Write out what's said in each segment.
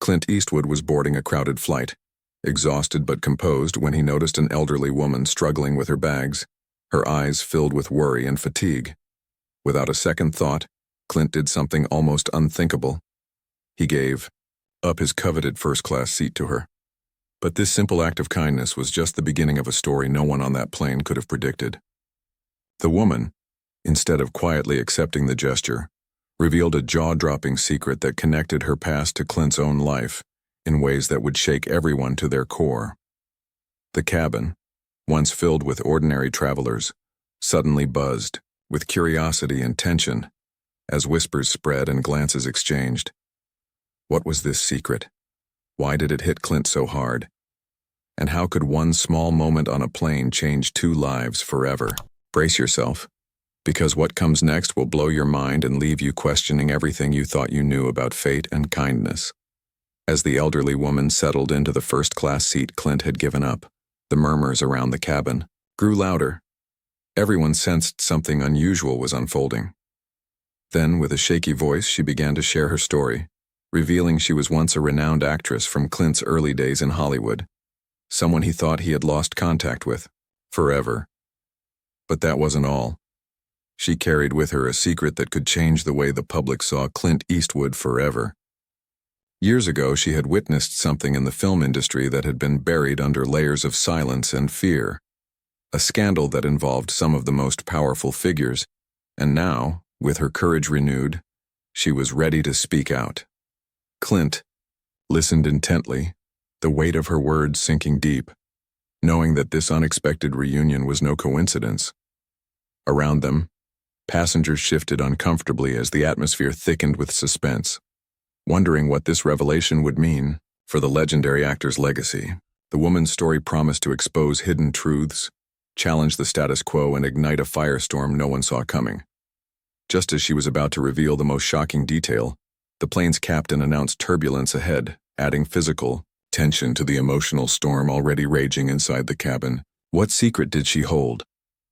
Clint Eastwood was boarding a crowded flight, exhausted but composed when he noticed an elderly woman struggling with her bags, her eyes filled with worry and fatigue. Without a second thought, Clint did something almost unthinkable. He gave up his coveted first-class seat to her. But this simple act of kindness was just the beginning of a story no one on that plane could have predicted. The woman, instead of quietly accepting the gesture, revealed a jaw-dropping secret that connected her past to Clint's own life in ways that would shake everyone to their core. The cabin, once filled with ordinary travelers, suddenly buzzed with curiosity and tension as whispers spread and glances exchanged. What was this secret? Why did it hit Clint so hard? And how could one small moment on a plane change two lives forever? Brace yourself, because what comes next will blow your mind and leave you questioning everything you thought you knew about fate and kindness. As the elderly woman settled into the first-class seat Clint had given up, the murmurs around the cabin grew louder. Everyone sensed something unusual was unfolding. Then, with a shaky voice, she began to share her story, revealing she was once a renowned actress from Clint's early days in Hollywood, someone he thought he had lost contact with, forever. But that wasn't all. She carried with her a secret that could change the way the public saw Clint Eastwood forever. Years ago, she had witnessed something in the film industry that had been buried under layers of silence and fear, a scandal that involved some of the most powerful figures, and now, with her courage renewed, she was ready to speak out. Clint listened intently, the weight of her words sinking deep, knowing that this unexpected reunion was no coincidence. Around them, passengers shifted uncomfortably as the atmosphere thickened with suspense, wondering what this revelation would mean for the legendary actor's legacy. The woman's story promised to expose hidden truths, challenge the status quo, and ignite a firestorm no one saw coming. Just as she was about to reveal the most shocking detail, the plane's captain announced turbulence ahead, adding physical tension to the emotional storm already raging inside the cabin. What secret did she hold?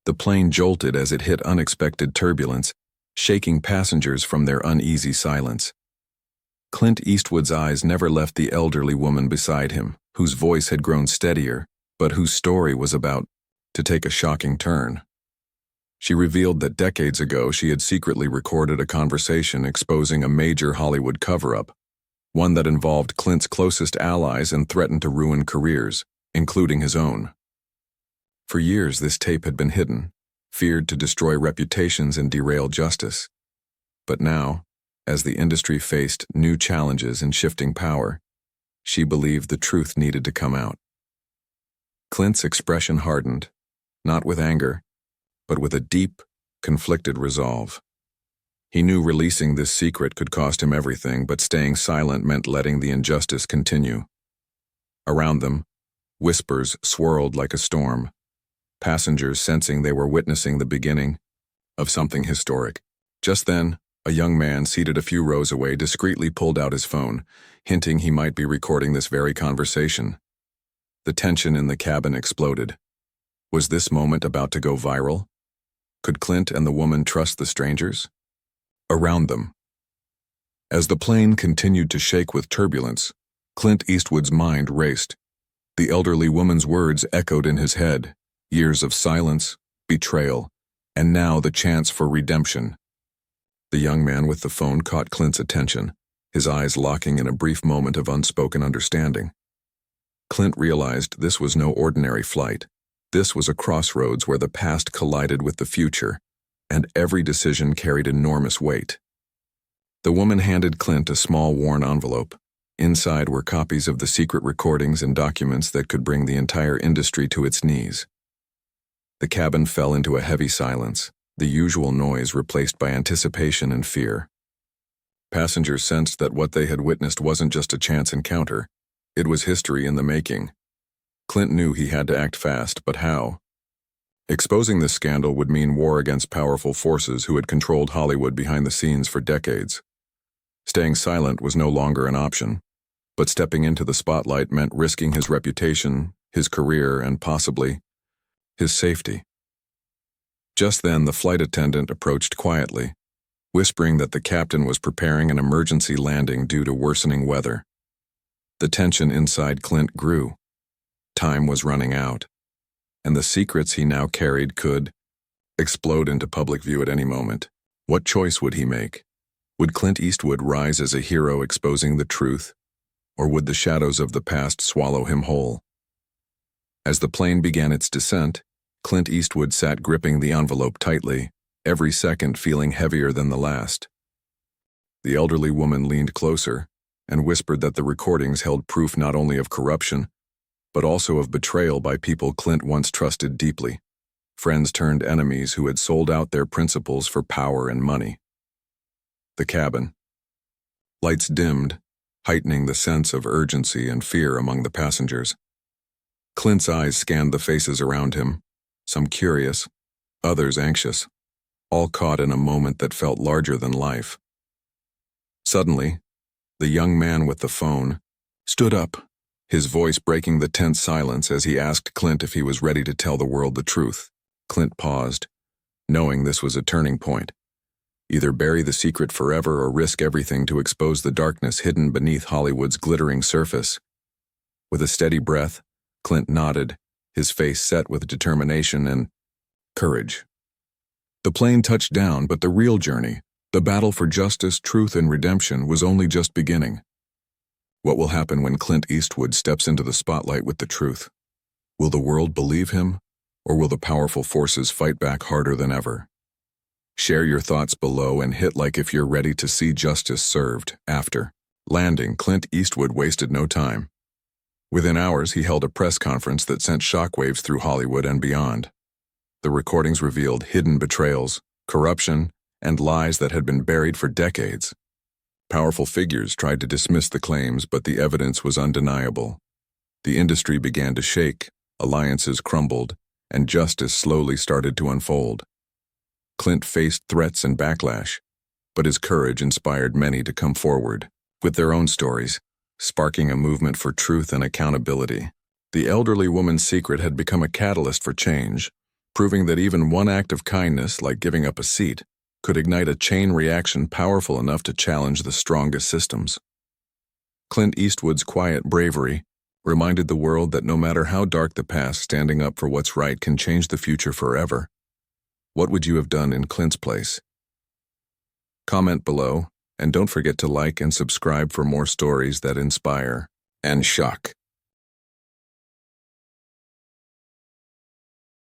The plane jolted as it hit unexpected turbulence, shaking passengers from their uneasy silence. Clint Eastwood's eyes never left the elderly woman beside him, whose voice had grown steadier, but whose story was about to take a shocking turn. She revealed that decades ago she had secretly recorded a conversation exposing a major Hollywood cover-up, one that involved Clint's closest allies and threatened to ruin careers, including his own. For years this tape had been hidden, feared to destroy reputations and derail justice. But now, as the industry faced new challenges and shifting power, she believed the truth needed to come out. Clint's expression hardened, not with anger, but with a deep, conflicted resolve. He knew releasing this secret could cost him everything, but staying silent meant letting the injustice continue. Around them, whispers swirled like a storm, passengers sensing they were witnessing the beginning of something historic. Just then, a young man seated a few rows away discreetly pulled out his phone, hinting he might be recording this very conversation. The tension in the cabin exploded. Was this moment about to go viral? Could Clint and the woman trust the strangers around them? As the plane continued to shake with turbulence, Clint Eastwood's mind raced. The elderly woman's words echoed in his head, years of silence, betrayal, and now the chance for redemption. The young man with the phone caught Clint's attention, his eyes locking in a brief moment of unspoken understanding. Clint realized this was no ordinary flight. This was a crossroads where the past collided with the future, and every decision carried enormous weight. The woman handed Clint a small worn envelope. Inside were copies of the secret recordings and documents that could bring the entire industry to its knees. The cabin fell into a heavy silence, the usual noise replaced by anticipation and fear. Passengers sensed that what they had witnessed wasn't just a chance encounter, it was history in the making. Clint knew he had to act fast, but how? Exposing this scandal would mean war against powerful forces who had controlled Hollywood behind the scenes for decades. Staying silent was no longer an option, but stepping into the spotlight meant risking his reputation, his career, and possibly his safety. Just then, the flight attendant approached quietly, whispering that the captain was preparing an emergency landing due to worsening weather. The tension inside Clint grew. Time was running out, and the secrets he now carried could explode into public view at any moment. What choice would he make? Would Clint Eastwood rise as a hero exposing the truth, or would the shadows of the past swallow him whole? As the plane began its descent, Clint Eastwood sat gripping the envelope tightly, every second feeling heavier than the last. The elderly woman leaned closer and whispered that the recordings held proof not only of corruption, but also of betrayal by people Clint once trusted deeply, friends turned enemies who had sold out their principles for power and money. The cabin. Lights dimmed, heightening the sense of urgency and fear among the passengers. Clint's eyes scanned the faces around him, some curious, others anxious, all caught in a moment that felt larger than life. Suddenly, the young man with the phone stood up, his voice breaking the tense silence as he asked Clint if he was ready to tell the world the truth. Clint paused, knowing this was a turning point. Either bury the secret forever or risk everything to expose the darkness hidden beneath Hollywood's glittering surface. With a steady breath, Clint nodded, his face set with determination and courage. The plane touched down, but the real journey, the battle for justice, truth, and redemption, was only just beginning. What will happen when Clint Eastwood steps into the spotlight with the truth? Will the world believe him, or will the powerful forces fight back harder than ever? Share your thoughts below and hit like if you're ready to see justice served. After landing, Clint Eastwood wasted no time. Within hours, he held a press conference that sent shockwaves through Hollywood and beyond. The recordings revealed hidden betrayals, corruption, and lies that had been buried for decades. Powerful figures tried to dismiss the claims, but the evidence was undeniable. The industry began to shake, alliances crumbled, and justice slowly started to unfold. Clint faced threats and backlash, but his courage inspired many to come forward with their own stories, sparking a movement for truth and accountability. The elderly woman's secret had become a catalyst for change, proving that even one act of kindness, like giving up a seat, could ignite a chain reaction powerful enough to challenge the strongest systems. Clint Eastwood's quiet bravery reminded the world that no matter how dark the past, standing up for what's right can change the future forever. What would you have done in Clint's place? Comment below, and don't forget to like and subscribe for more stories that inspire and shock.